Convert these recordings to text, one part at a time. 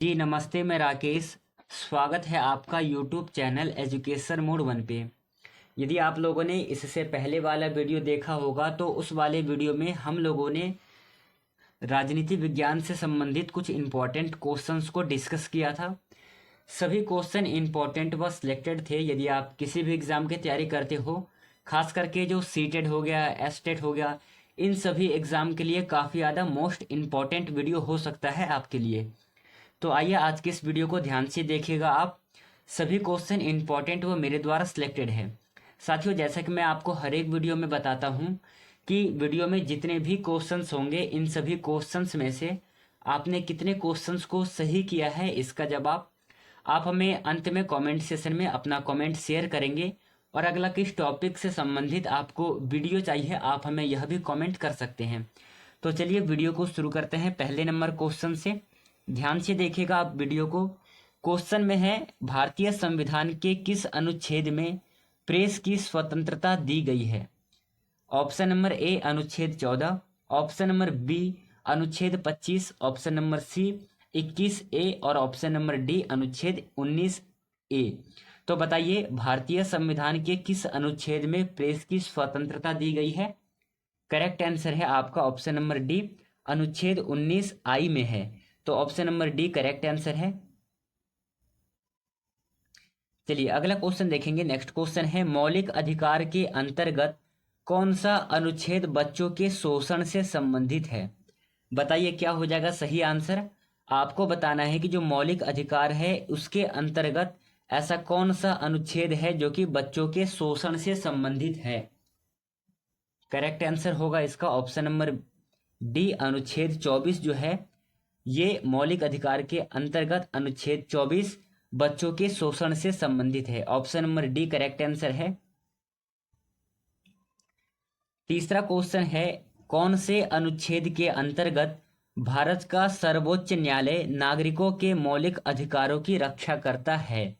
जी नमस्ते, मैं राकेश। स्वागत है आपका यूट्यूब चैनल एजुकेशन मोड 1 पे। यदि आप लोगों ने इससे पहले वाला वीडियो देखा होगा तो उस वाले वीडियो में हम लोगों ने राजनीति विज्ञान से संबंधित कुछ इम्पोर्टेंट क्वेश्चंस को डिस्कस किया था। सभी क्वेश्चन इम्पोर्टेंट व सिलेक्टेड थे। यदि आप किसी भी एग्ज़ाम की तैयारी करते हो, खास करके जो सीटेड हो गया, एस्टेट हो गया, इन सभी एग्ज़ाम के लिए काफ़ी ज़्यादा मोस्ट इम्पॉर्टेंट वीडियो हो सकता है आपके लिए। तो आइए आज के इस वीडियो को ध्यान से देखिएगा आप। सभी क्वेश्चन इंपॉर्टेंट व मेरे द्वारा सिलेक्टेड है। साथियों, जैसा कि मैं आपको हर एक वीडियो में बताता हूँ कि वीडियो में जितने भी क्वेश्चंस होंगे, इन सभी क्वेश्चंस में से आपने कितने क्वेश्चंस को सही किया है, इसका जवाब आप हमें अंत में कमेंट सेशन में अपना कमेंट शेयर करेंगे। और अगला किस टॉपिक से संबंधित आपको वीडियो चाहिए, आप हमें यह भी कमेंट कर सकते हैं। तो चलिए वीडियो को शुरू करते हैं पहले नंबर क्वेश्चन से। ध्यान से देखिएगा आप वीडियो को। क्वेश्चन में है, भारतीय संविधान के किस अनुच्छेद में प्रेस की स्वतंत्रता दी गई है? ऑप्शन नंबर ए अनुच्छेद 14, ऑप्शन नंबर बी अनुच्छेद 25, ऑप्शन नंबर सी 21 ए और ऑप्शन नंबर डी अनुच्छेद 19 ए। तो बताइए, भारतीय संविधान के किस अनुच्छेद में प्रेस की स्वतंत्रता दी गई है? करेक्ट आंसर है आपका ऑप्शन नंबर डी, अनुच्छेद 19 आई में है। तो option number D correct answer है। चलिए अगला क्वेश्चन देखेंगे। नेक्स्ट क्वेश्चन है, मौलिक अधिकार के अंतर्गत कौन सा अनुच्छेद बच्चों के शोषण से संबंधित है? बताइए क्या हो जाएगा सही आंसर। आपको बताना है कि जो मौलिक अधिकार है उसके अंतर्गत ऐसा कौन सा अनुच्छेद है जो कि बच्चों के शोषण से संबंधित है। करेक्ट आंसर होगा इसका ऑप्शन नंबर डी, अनुच्छेद 24 जो है ये मौलिक अधिकार के अंतर्गत अनुच्छेद 24 बच्चों के शोषण से संबंधित है। Option number D correct answer है। तीसरा क्वेश्चन है, कौन से अनुच्छेद के अंतर्गत भारत का सर्वोच्च न्यायालय नागरिकों के मौलिक अधिकारों की रक्षा करता है?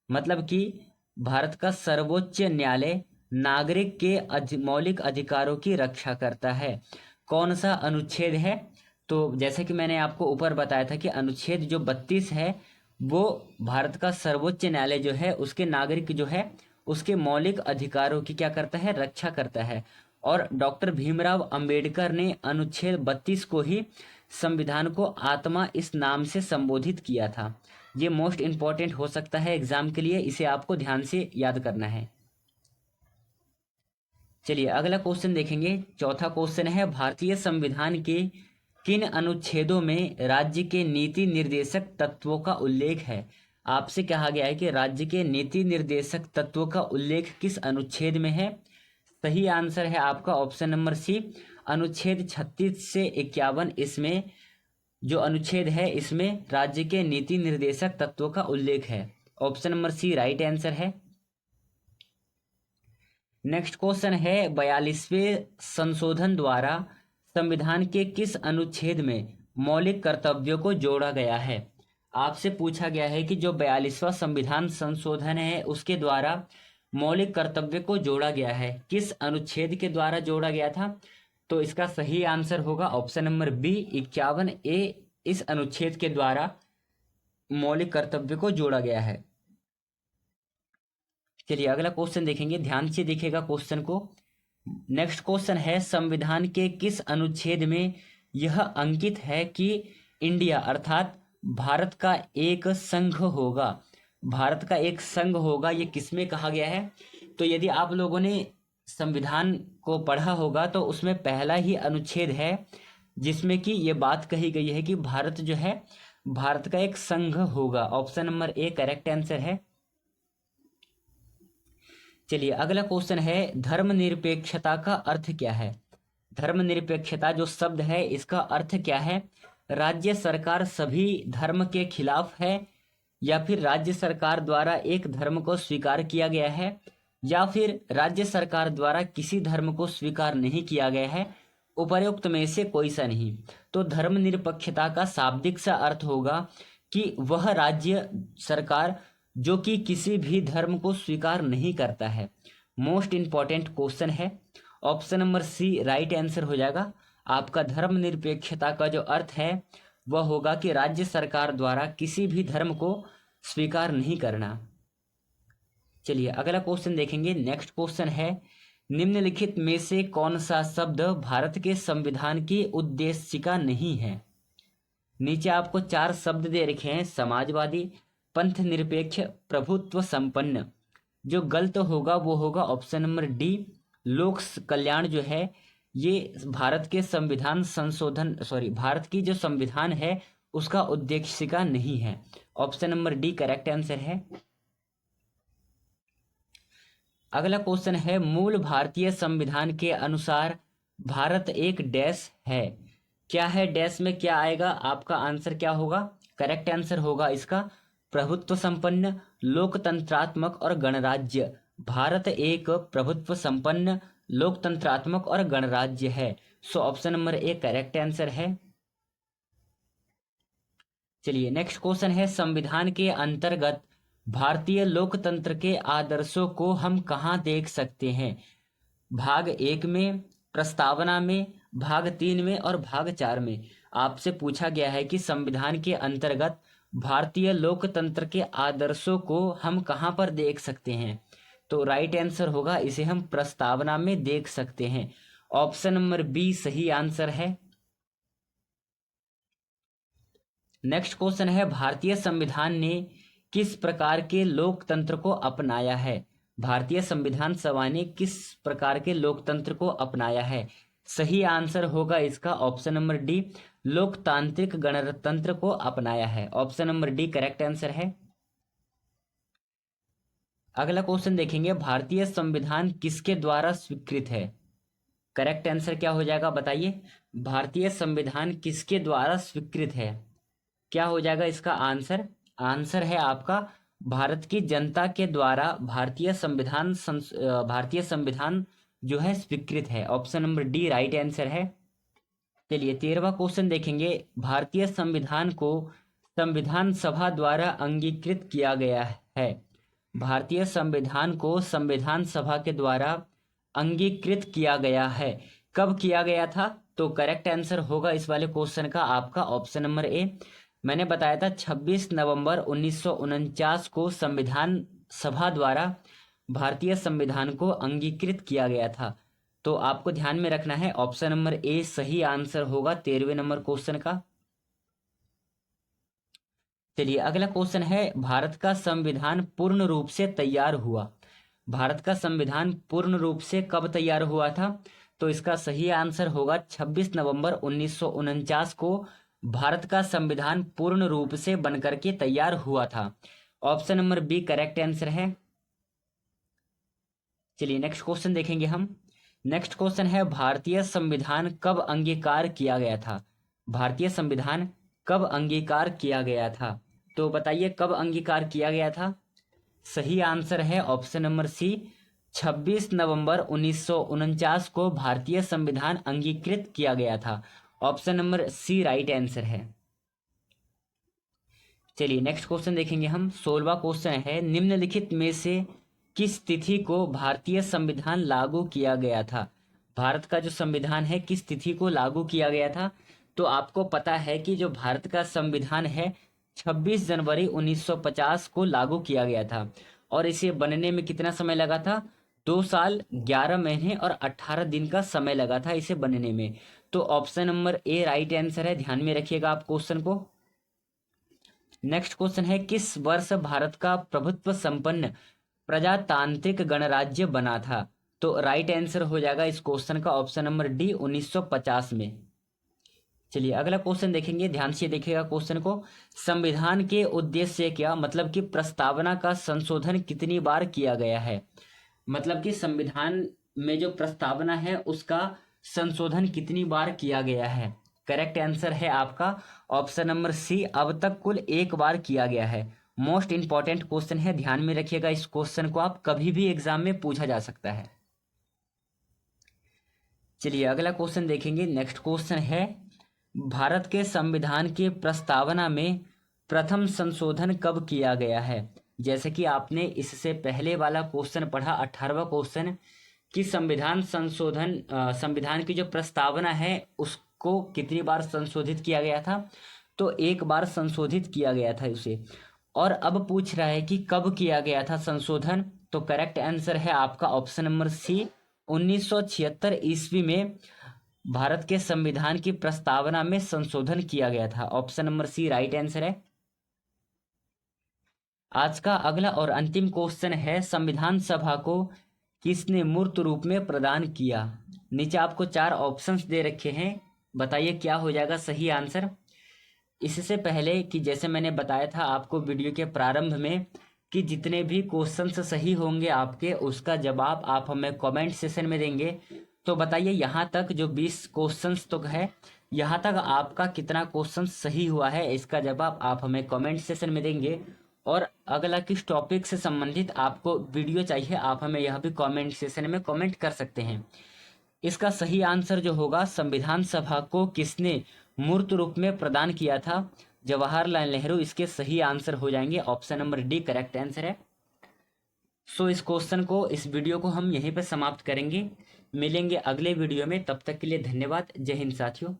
मतलब कि भारत का सर्वोच्च न्यायालय नागरिक के मौलिक अधिकारों की रक्षा करता है। कौन सा अनुच्छेद है? तो जैसे कि मैंने आपको ऊपर बताया था कि अनुच्छेद जो 32 है वो भारत का सर्वोच्च न्यायालय जो है उसके नागरिक जो है उसके मौलिक अधिकारों की क्या करता है, रक्षा करता है। और डॉक्टर भीमराव अंबेडकर ने अनुच्छेद 32 को ही संविधान को आत्मा इस नाम से संबोधित किया था। ये मोस्ट इंपॉर्टेंट हो सकता है एग्जाम के लिए, इसे आपको ध्यान से याद करना है। चलिए अगला क्वेश्चन देखेंगे। चौथा क्वेश्चन है, भारतीय संविधान के किन अनुच्छेदों में राज्य के नीति निर्देशक तत्वों का उल्लेख है? आपसे कहा गया है कि राज्य के नीति निर्देशक तत्वों का उल्लेख किस अनुच्छेद में है? सही आंसर है आपका ऑप्शन नंबर सी, अनुच्छेद 36 से 51। इसमें जो अनुच्छेद है इसमें राज्य के नीति निर्देशक तत्वों का उल्लेख है। Option number C right answer है। नेक्स्ट क्वेश्चन है, 42वें संशोधन द्वारा संविधान के किस अनुच्छेद में मौलिक कर्तव्यों को जोड़ा गया है? आपसे पूछा गया है कि जो 42वां संविधान संशोधन है उसके द्वारा मौलिक कर्तव्य को जोड़ा गया है, किस अनुच्छेद के द्वारा जोड़ा गया था? तो इसका सही आंसर होगा ऑप्शन नंबर बी, 51 ए। इस अनुच्छेद के द्वारा मौलिक कर्तव्य को जोड़ा गया है। चलिए अगला क्वेश्चन देखेंगे, ध्यान से देखिएगा क्वेश्चन को। नेक्स्ट क्वेश्चन है, संविधान के किस अनुच्छेद में यह अंकित है कि इंडिया अर्थात भारत का एक संघ होगा? भारत का एक संघ होगा, ये किसमें कहा गया है? तो यदि आप लोगों ने संविधान को पढ़ा होगा तो उसमें पहला ही अनुच्छेद है जिसमें कि ये बात कही गई है कि भारत जो है भारत का एक संघ होगा। Option number A correct answer है। चलिए अगला क्वेश्चन है, धर्मनिरपेक्षता का अर्थ क्या है? धर्मनिरपेक्षता जो शब्द है इसका अर्थ क्या है? राज्य सरकार सभी धर्म के खिलाफ है, या फिर राज्य सरकार द्वारा एक धर्म को स्वीकार किया गया है, या फिर राज्य सरकार द्वारा किसी धर्म को स्वीकार नहीं किया गया है, उपर्युक्त में से कोई सा नहीं। तो धर्मनिरपेक्षता का शाब्दिक सा अर्थ होगा कि वह राज्य सरकार जो कि किसी भी धर्म को स्वीकार नहीं करता है। मोस्ट इंपॉर्टेंट क्वेश्चन है। Option number C right answer हो जाएगा आपका। धर्मनिरपेक्षता का जो अर्थ है वह होगा कि राज्य सरकार द्वारा किसी भी धर्म को स्वीकार नहीं करना। चलिए अगला क्वेश्चन देखेंगे। नेक्स्ट क्वेश्चन है, निम्नलिखित में से कौन सा शब्द भारत के संविधान की उद्देशिका नहीं है? नीचे आपको 4 शब्द दे रखे हैं, समाजवादी, पंथ निरपेक्ष, प्रभुत्व संपन्न। जो गलत होगा वो होगा ऑप्शन नंबर डी, लोक कल्याण जो है ये भारत के संविधान संशोधन भारत की जो संविधान है उसका उद्देशिका नहीं है। Option number D correct answer है। अगला क्वेश्चन है, मूल भारतीय संविधान के अनुसार भारत एक डैश है। क्या है डैश में क्या आएगा? आपका आंसर क्या होगा? करेक्ट आंसर होगा इसका प्रभुत्व संपन्न, लोकतंत्रात्मक और गणराज्य। भारत एक प्रभुत्व संपन्न, लोकतंत्रात्मक और गणराज्य है। So option number A correct answer है। चलिए नेक्स्ट क्वेश्चन है, संविधान के अंतर्गत भारतीय लोकतंत्र के आदर्शों को हम कहाँ देख सकते हैं? भाग 1 में, प्रस्तावना में, भाग 3 में और भाग 4 में। आपसे पूछा गया है कि संविधान के अंतर्गत भारतीय लोकतंत्र के आदर्शों को हम कहाँ पर देख सकते हैं? तो राइट आंसर होगा इसे हम प्रस्तावना में देख सकते हैं। ऑप्शन नंबर बी सही आंसर है। नेक्स्ट क्वेश्चन है, भारतीय संविधान ने किस प्रकार के लोकतंत्र को अपनाया है? भारतीय संविधान सभा ने किस प्रकार के लोकतंत्र को अपनाया है? सही आंसर होगा इसका ऑप्शन नंबर डी, लोकतांत्रिक गणतंत्र को अपनाया है। Option number D correct answer है। अगला क्वेश्चन देखेंगे, भारतीय संविधान किसके द्वारा स्वीकृत है? करेक्ट आंसर क्या हो जाएगा बताइए? भारतीय संविधान किसके द्वारा स्वीकृत है? क्या हो जाएगा इसका आंसर? आंसर है आपका भारत की जनता के द्वारा भारतीय संविधान जो है स्वीकृत है। Option number D right answer है। चलिए 13वां क्वेश्चन देखेंगे, भारतीय संविधान को संविधान सभा द्वारा अंगीकृत किया गया है। भारतीय संविधान को संविधान सभा के द्वारा अंगीकृत किया गया है। कब किया गया था? तो करेक्ट आंसर होगा इस वाले क्वेश्चन का आपका ऑप्शन नंबर ए। मैंने बताया था 26 नवंबर 1949 को संविधान सभा द्वारा भारतीय संविधान को अंगीकृत किया गया था। तो आपको ध्यान में रखना है ऑप्शन नंबर ए सही आंसर होगा 13वें नंबर क्वेश्चन का। चलिए अगला क्वेश्चन है, भारत का संविधान पूर्ण रूप से तैयार हुआ। भारत का संविधान पूर्ण रूप से कब तैयार हुआ था? तो इसका सही आंसर होगा 26 नवंबर 1949 को भारत का संविधान पूर्ण रूप से बनकर के तैयार हुआ था। Option number B correct answer है। चलिए नेक्स्ट क्वेश्चन देखेंगे हम। नेक्स्ट क्वेश्चन है, भारतीय संविधान कब अंगीकार किया गया था? भारतीय संविधान कब अंगीकार किया गया था? तो बताइए कब अंगीकार किया गया था? सही आंसर है ऑप्शन नंबर सी, 26 नवंबर 1949 को भारतीय संविधान अंगीकृत किया गया था। Option number C right answer है। चलिए नेक्स्ट क्वेश्चन देखेंगे हम। 16वां क्वेश्चन है, निम्नलिखित में से किस तिथि को भारतीय संविधान लागू किया गया था? भारत का जो संविधान है किस तिथि को लागू किया गया था? तो आपको पता है कि जो भारत का संविधान है 26 जनवरी 1950 को लागू किया गया था और इसे बनने में कितना समय लगा था? 2 साल 11 महीने और 18 दिन का समय लगा था इसे बनने में। तो option number A right answer है। ध्यान में रखिएगा आप क्वेश्चन को। नेक्स्ट क्वेश्चन है, किस वर्ष भारत का प्रभुत्व संपन्न प्रजातांत्रिक गणराज्य बना था? तो राइट आंसर हो जाएगा इस क्वेश्चन का ऑप्शन नंबर डी 1950 में। चलिए अगला क्वेश्चन देखेंगे, ध्यान से देखिएगा क्वेश्चन को। संविधान के उद्देश्य क्या, मतलब कि प्रस्तावना का संशोधन कितनी बार किया गया है? मतलब कि संविधान में जो प्रस्तावना है उसका संशोधन कितनी बार किया गया है? करेक्ट आंसर है आपका ऑप्शन नंबर सी, अब तक कुल 1 बार किया गया है। मोस्ट इंपॉर्टेंट क्वेश्चन है, ध्यान में रखिएगा इस क्वेश्चन को, आप कभी भी एग्जाम में पूछा जा सकता है। चलिए अगला क्वेश्चन देखेंगे। नेक्स्ट क्वेश्चन है, भारत के संविधान की प्रस्तावना में प्रथम संशोधन कब किया गया है? जैसे कि आपने इससे पहले वाला क्वेश्चन पढ़ा 18वां क्वेश्चन कि संविधान की जो प्रस्तावना है उसको कितनी बार संशोधित किया गया था? तो एक बार संशोधित किया गया था उसे। और अब पूछ रहा है कि कब किया गया था संशोधन, तो करेक्ट आंसर है आपका ऑप्शन नंबर सी, 1976 ईस्वी में भारत के संविधान की प्रस्तावना में संशोधन किया गया था। Option number C right answer है। आज का अगला और अंतिम क्वेश्चन है, संविधान सभा को किसने मूर्त रूप में प्रदान किया। नीचे आपको 4 ऑप्शंस दे रखे हैं, बताइए क्या हो जाएगा सही आंसर। इससे पहले कि जैसे मैंने बताया था आपको वीडियो के प्रारंभ में कि जितने भी क्वेश्चंस सही होंगे आपके, उसका जवाब आप हमें कमेंट सेशन में देंगे। तो बताइए यहाँ तक जो 20 क्वेश्चंस तो है, यहाँ तक आपका कितना क्वेश्चन सही हुआ है, इसका जवाब आप हमें कमेंट सेशन में देंगे। और अगला किस टॉपिक से संबंधित आपको वीडियो चाहिए, आप हमें यह भी कमेंट सेशन में कमेंट कर सकते हैं। इसका सही आंसर जो होगा, संविधान सभा को किसने मूर्त रूप में प्रदान किया था, जवाहरलाल नेहरू, इसके सही आंसर हो जाएंगे option number D correct answer है। सो इस क्वेश्चन को, इस वीडियो को हम यहीं पर समाप्त करेंगे। मिलेंगे अगले वीडियो में, तब तक के लिए धन्यवाद। जय हिंद साथियों।